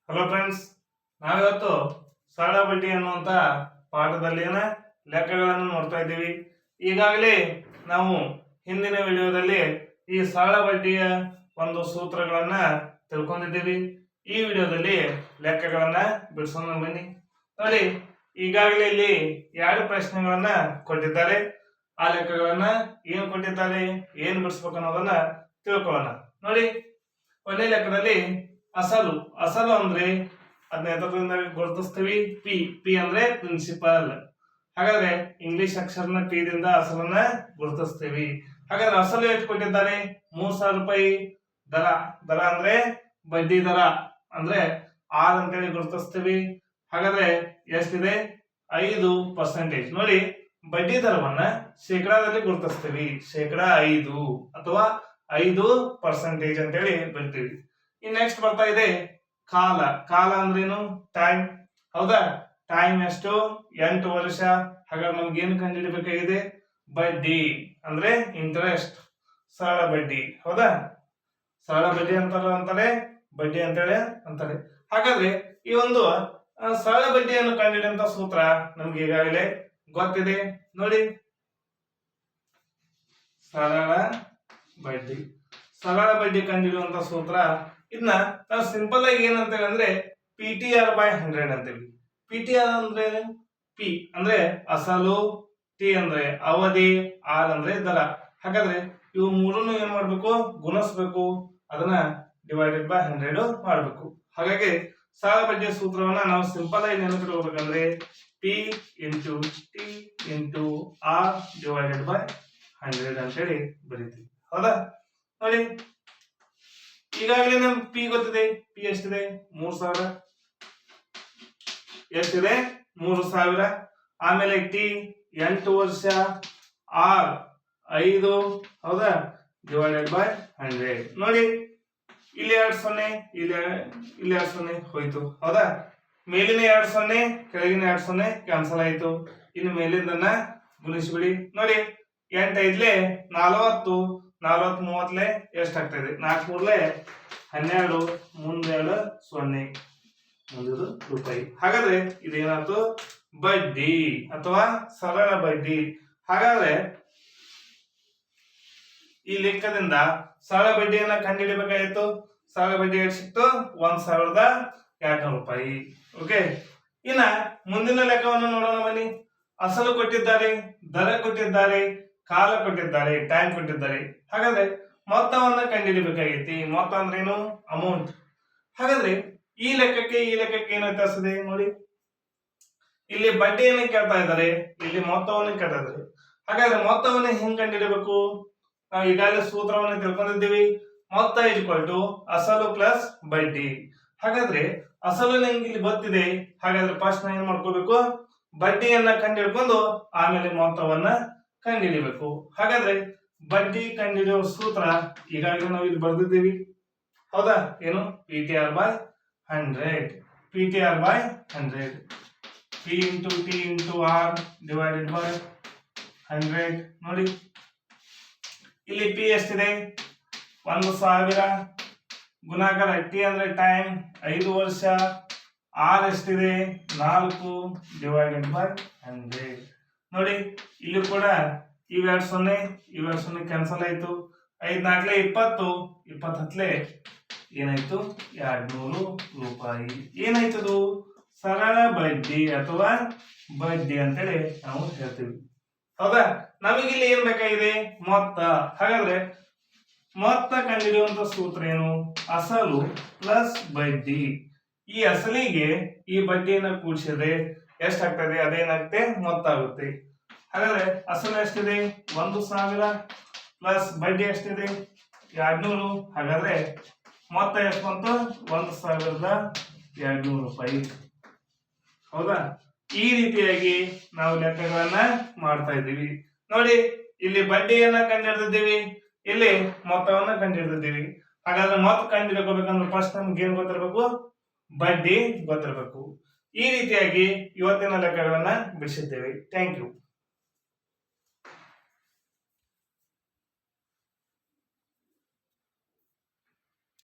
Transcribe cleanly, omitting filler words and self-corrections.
Hello friends, ನಾವಿವತ್ತು ಸರಳ ಬಡ್ಡಿ ಅನ್ನುವಂತ ಪಾಠದಲ್ಲಿನ ಲೆಕ್ಕಗಳನ್ನು ನೋಡ್ತಾ ಇದ್ದೀವಿ. ಈಗಾಗಲೇ ನಾವು ಹಿಂದಿನ ವಿಡಿಯೋದಲ್ಲಿ ಈ ಸರಳ ಬಡ್ಡಿಯ ಒಂದು ಸೂತ್ರಗಳನ್ನ ತಿಳ್ಕೊಂಡಿದ್ದೀವಿ. ಈ ವಿಡಿಯೋದಲ್ಲಿ ಲೆಕ್ಕಗಳನ್ನ ಬಿಡಿಸೋಣ ಬನ್ನಿ. ನೋಡಿ, ಈಗಾಗಲೇ ಇಲ್ಲಿ ಎರಡು ಪ್ರಶ್ನೆಗಳನ್ನ ಕೊಟ್ಟಿದ್ದಾರೆ. ಆ ಲೆಕ್ಕಗಳನ್ನ ಏನು ಕೊಟ್ಟಿದ್ದಾರೆ, ಏನು ಬಿಡಿಸ್ಬೇಕು ಅನ್ನೋದನ್ನ ತಿಳ್ಕೊಳ್ಳೋಣ. ನೋಡಿ, ಒಂದೇ ಲೆಕ್ಕದಲ್ಲಿ ಅಸಲು ಅಸಲು ಅಂದ್ರೆ ಅದನ್ನ ಎದರಿಂದ ಗುರುತಿಸ್ತೀವಿ? ಪಿ. ಪಿ ಅಂದ್ರೆ ಪ್ರಿನ್ಸಿಪಲ್. ಹಾಗಾದ್ರೆ ಇಂಗ್ಲಿಷ್ ಅಕ್ಷರನ ಪಿ ದಿಂದ ಅಸಲನ್ನ ಗುರುತಿಸ್ತೀವಿ. ಹಾಗಾದ್ರೆ ಅಸಲು ಎಷ್ಟು ಕೊಟ್ಟಿದ್ದಾರೆ? 3,000 ರೂಪಾಯಿ. ದರ ದರ ಅಂದ್ರೆ ಬಡ್ಡಿ ದರ ಅಂದ್ರೆ ಆರ್ ಅಂತೇಳಿ ಗುರುತಿಸ್ತೀವಿ. ಹಾಗಾದ್ರೆ ಎಷ್ಟಿದೆ? 5%. ನೋಡಿ, ಬಡ್ಡಿ ದರವನ್ನ ಶೇಕಡಾದಲ್ಲಿ ಗುರುತಿಸ್ತೀವಿ. ಶೇಕಡ 5 ಅಥವಾ 5% ಅಂತೇಳಿ ಬರಿತೀವಿ. ಇನ್ ನೆಕ್ಸ್ಟ್ ಬರ್ತಾ ಇದೆ ಕಾಲ. ಕಾಲ ಅಂದ್ರೇನು? ಟೈಮ್. ಹೌದಾ? ಟೈಮ್ ಎಷ್ಟು? 8 ವರ್ಷ. ಹಾಗಾದ್ರೆ ನಮ್ಗೆ ಏನು ಕಂಡುಹಿಡಿಬೇಕಾಗಿದೆ? ಬಡ್ಡಿ ಅಂದ್ರೆ ಇಂಟ್ರೆಸ್ಟ್, ಸರಳ ಬಡ್ಡಿ. ಹೌದಾ? ಸರಳ ಬಡ್ಡಿ ಅಂತಾರೆ, ಬಡ್ಡಿ ಅಂತೇಳಿ ಅಂತಾರೆ. ಹಾಗಾದ್ರೆ ಈ ಒಂದು ಸರಳ ಬಡ್ಡಿಯನ್ನು ಕಂಡುಹಿಡಿಯುವಂತ ಸೂತ್ರ ನಮ್ಗೆ ಈಗಾಗಲೇ ಗೊತ್ತಿದೆ. ನೋಡಿ, ಸರಳ ಬಡ್ಡಿ ಕಂಡುಹಿಡಿಯುವಂತ ಸೂತ್ರ ಇದನ್ನ ನಾವು ಸಿಂಪಲ್ ಆಗಿ ಏನಂತೇವೆ ಅಂದ್ರೆ PTR/100 ಅಂತೀವಿ. PTR ಅಂದ್ರೆ ಪಿ ಅಂದ್ರೆ ಅಸಲು, ಟಿ ಅಂದ್ರೆ ಅವಧಿ, ಆರ್ ಅಂದ್ರೆ ದರ. ಹಾಗಾದ್ರೆ ಇವು ಮೂರನ್ನು ಏನ್ ಮಾಡ್ಬೇಕು? ಗುಣಿಸ್ಬೇಕು. ಅದನ್ನ /100 ಮಾಡ್ಬೇಕು. ಹಾಗಾಗಿ ಸರಳ ಬಡ್ಡಿಯ ಸೂತ್ರವನ್ನ ನಾವು ಸಿಂಪಲ್ ಆಗಿ ನೆನಪಿಟ್ಕೋಬೇಕಂದ್ರೆ P × T × R/100 ಅಂತೇಳಿ ಬರೀತೀವಿ. ಹೌದಾ? ನೋಡಿ, ಈಗಾಗಲೇ ನಮ್ಗೆ ಪಿ ಗೊತ್ತಿದೆ. ಪಿ ಎಷ್ಟಿದೆ? 3,000. ಎಷ್ಟಿದೆ? 3,000. ಆಮೇಲೆ ಟಿ 8 ವರ್ಷ, ಆರ್ 5. ಹೌದಾ? /100. ನೋಡಿ, ಇಲ್ಲಿ 2 0, ಇಲ್ಲಿ 2 0 ಹೋಯ್ತು. ಹೌದಾ? ಮೇಲಿನ 2 0, ಕೆಳಗಿನ 2 0 ಕ್ಯಾನ್ಸಲ್ ಆಯ್ತು. ಇನ್ನು ಮೇಲಿಂದನ್ನ ಗುಣಿಸ್ಬಿಡಿ. ನೋಡಿ, 8 5 40, 40 30 ಎಷ್ಟಾಗ್ತದೆ? 4 3 12, ಮುಂದೆ 0, ಮುಂದಿದು ರೂಪಾಯಿ. ಹಾಗಾದ್ರೆ ಇದೇನಾಯ್ತು? ಬಡ್ಡಿ ಅಥವಾ ಸರಳ ಬಡ್ಡಿ. ಹಾಗಾದ್ರೆ ಈ ಲೆಕ್ಕದಿಂದ ಸರಳ ಬಡ್ಡಿಯನ್ನ ಕಂಡುಹಿಡಿಬೇಕಾಯಿತು. ಸರಳ ಬಡ್ಡಿ ಎಷ್ಟು ಸಿಕ್ತು? 1,200 ರೂಪಾಯಿ. ಓಕೆ, ಇನ್ನ ಮುಂದಿನ ಲೆಕ್ಕವನ್ನು ನೋಡೋಣ ಬನ್ನಿ. ಅಸಲು ಕೊಟ್ಟಿದ್ದಾರೆ, ದರ ಕೊಟ್ಟಿದ್ದಾರೆ, ಕಾಲ ಕೊಟ್ಟಿದ್ದಾರೆ, ಟೈಮ್ ಕೊಟ್ಟಿದ್ದಾರೆ. ಹಾಗಾದ್ರೆ ಮೊತ್ತವನ್ನ ಕಂಡುಹಿಡಿಬೇಕಾಗೈತಿ. ಮೊತ್ತ ಅಂದ್ರೇನು? ಅಮೌಂಟ್. ಹಾಗಾದ್ರೆ ಈ ಲೆಕ್ಕಕ್ಕೆ ಏನು ವ್ಯತ್ಯಾಸ ಇದೆ? ನೋಡಿ, ಇಲ್ಲಿ ಬಡ್ಡಿಯನ್ನು ಕೇಳ್ತಾ ಇದ್ದಾರೆ, ಇಲ್ಲಿ ಮೊತ್ತವನ್ನು ಕೇಳ್ತಾ ಇದ್ದಾರೆ. ಹಾಗಾದ್ರೆ ಮೊತ್ತವನ್ನು ಹೆಂಗ್ ಕಂಡುಹಿಡಿಬೇಕು? ನಾವು ಈಗಾಗಲೇ ಸೂತ್ರವನ್ನು ತಿಳ್ಕೊಂಡಿದ್ದೀವಿ. ಮೊತ್ತ = ಅಸಲು ಪ್ಲಸ್ ಬಡ್ಡಿ. ಹಾಗಾದ್ರೆ ಅಸಲು ನಂಗೆ ಇಲ್ಲಿ ಗೊತ್ತಿದೆ. ಹಾಗಾದ್ರೆ ಫಸ್ಟ್ ನಾನು ಏನ್ ಮಾಡ್ಕೋಬೇಕು? ಬಡ್ಡಿಯನ್ನ ಕಂಡುಹಿಡ್ಕೊಂಡು ಆಮೇಲೆ ಮೊತ್ತವನ್ನ ಕಂಡುಹಿಡಿಬೇಕು. ಹಾಗಾದ್ರೆ ಬಡ್ಡಿ ಕಂಡುಹಿಡಿಯುವ ಸೂತ್ರ ಈಗಾಗಲೇ ನಾವು ಇಲ್ಲಿ ಬರೆದಿದ್ದೀವಿ. ಹೌದಾ? ಏನು? PTR/100. PTR/100. P × T × R/100. ನೋಡಿ, ಇಲ್ಲಿ P ಎಷ್ಟಿದೆ? 1,000. ಗುಣಾಕಾರ T ಅಂದ್ರೆ ಟೈಮ್, 5 ವರ್ಷ. R ಎಷ್ಟಿದೆ? 4 /100. ನೋಡಿ, ಇಲ್ಲಿ ಕೂಡ ಇವ್ 2 0 ಕ್ಯಾನ್ಸಲ್ ಆಯ್ತು. 5 4 20, 20 ಏನಾಯ್ತು? 200 ರೂಪಾಯಿ. ಏನಾಯ್ತದು? ಸರಳ ಬಡ್ಡಿ ಅಥವಾ ಬಡ್ಡಿ ಅಂತೇಳಿ ನಾವು ಹೇಳ್ತೀವಿ. ಹೌದಾ? ನಮಗಿಲ್ಲಿ ಏನ್ ಬೇಕಾಗಿದೆ? ಮೊತ್ತ. ಹಾಗಾದ್ರೆ ಮೊತ್ತ ಕಂಡುಹಿಡಿಯುವಂತ ಸೂತ್ರ ಏನು? ಅಸಲು ಪ್ಲಸ್ ಬಡ್ಡಿ. ಈ ಅಸಲಿಗೆ ಈ ಬಡ್ಡಿಯನ್ನ ಕೂಡಿಸಿದ್ರೆ ಎಷ್ಟಾಗ್ತದೆ? ಅದೇನಾಗುತ್ತೆ? ಮೊತ್ತ ಆಗುತ್ತೆ. ಹಾಗಾದ್ರೆ ಅಸಲು ಎಷ್ಟಿದೆ? 1,000 ಪ್ಲಸ್ ಬಡ್ಡಿ ಎಷ್ಟಿದೆ? 200. ಹಾಗಾದ್ರೆ ಮೊತ್ತ ಎಷ್ಟು ಬಂತು? 1,200 ರೂಪಾಯಿ. ಹೌದಾ? ಈ ರೀತಿಯಾಗಿ ನಾವು ಲೆಕ್ಕಗಳನ್ನ ಮಾಡ್ತಾ ಇದ್ದೀವಿ. ನೋಡಿ, ಇಲ್ಲಿ ಬಡ್ಡಿಯನ್ನ ಕಂಡುಹಿಡಿದಿದ್ದೀವಿ, ಇಲ್ಲಿ ಮೊತ್ತವನ್ನ ಕಂಡುಹಿಡಿದಿದ್ದೀವಿ. ಹಾಗಾದ್ರೆ ಮೊತ್ತ ಕಂಡುಹಿಡ್ಕೋಬೇಕಂದ್ರೆ ಫಸ್ಟ್ ನಮ್ಗೆ ಏನ್ ಗೊತ್ತಿರಬೇಕು? ಬಡ್ಡಿ ಗೊತ್ತಿರಬೇಕು. ಈ ರೀತಿಯಾಗಿ ಇವತ್ತಿನ ಲೆಕ್ಕಗಳನ್ನ ಬಿಡಿಸಿದ್ದೇವೆ. Thank you.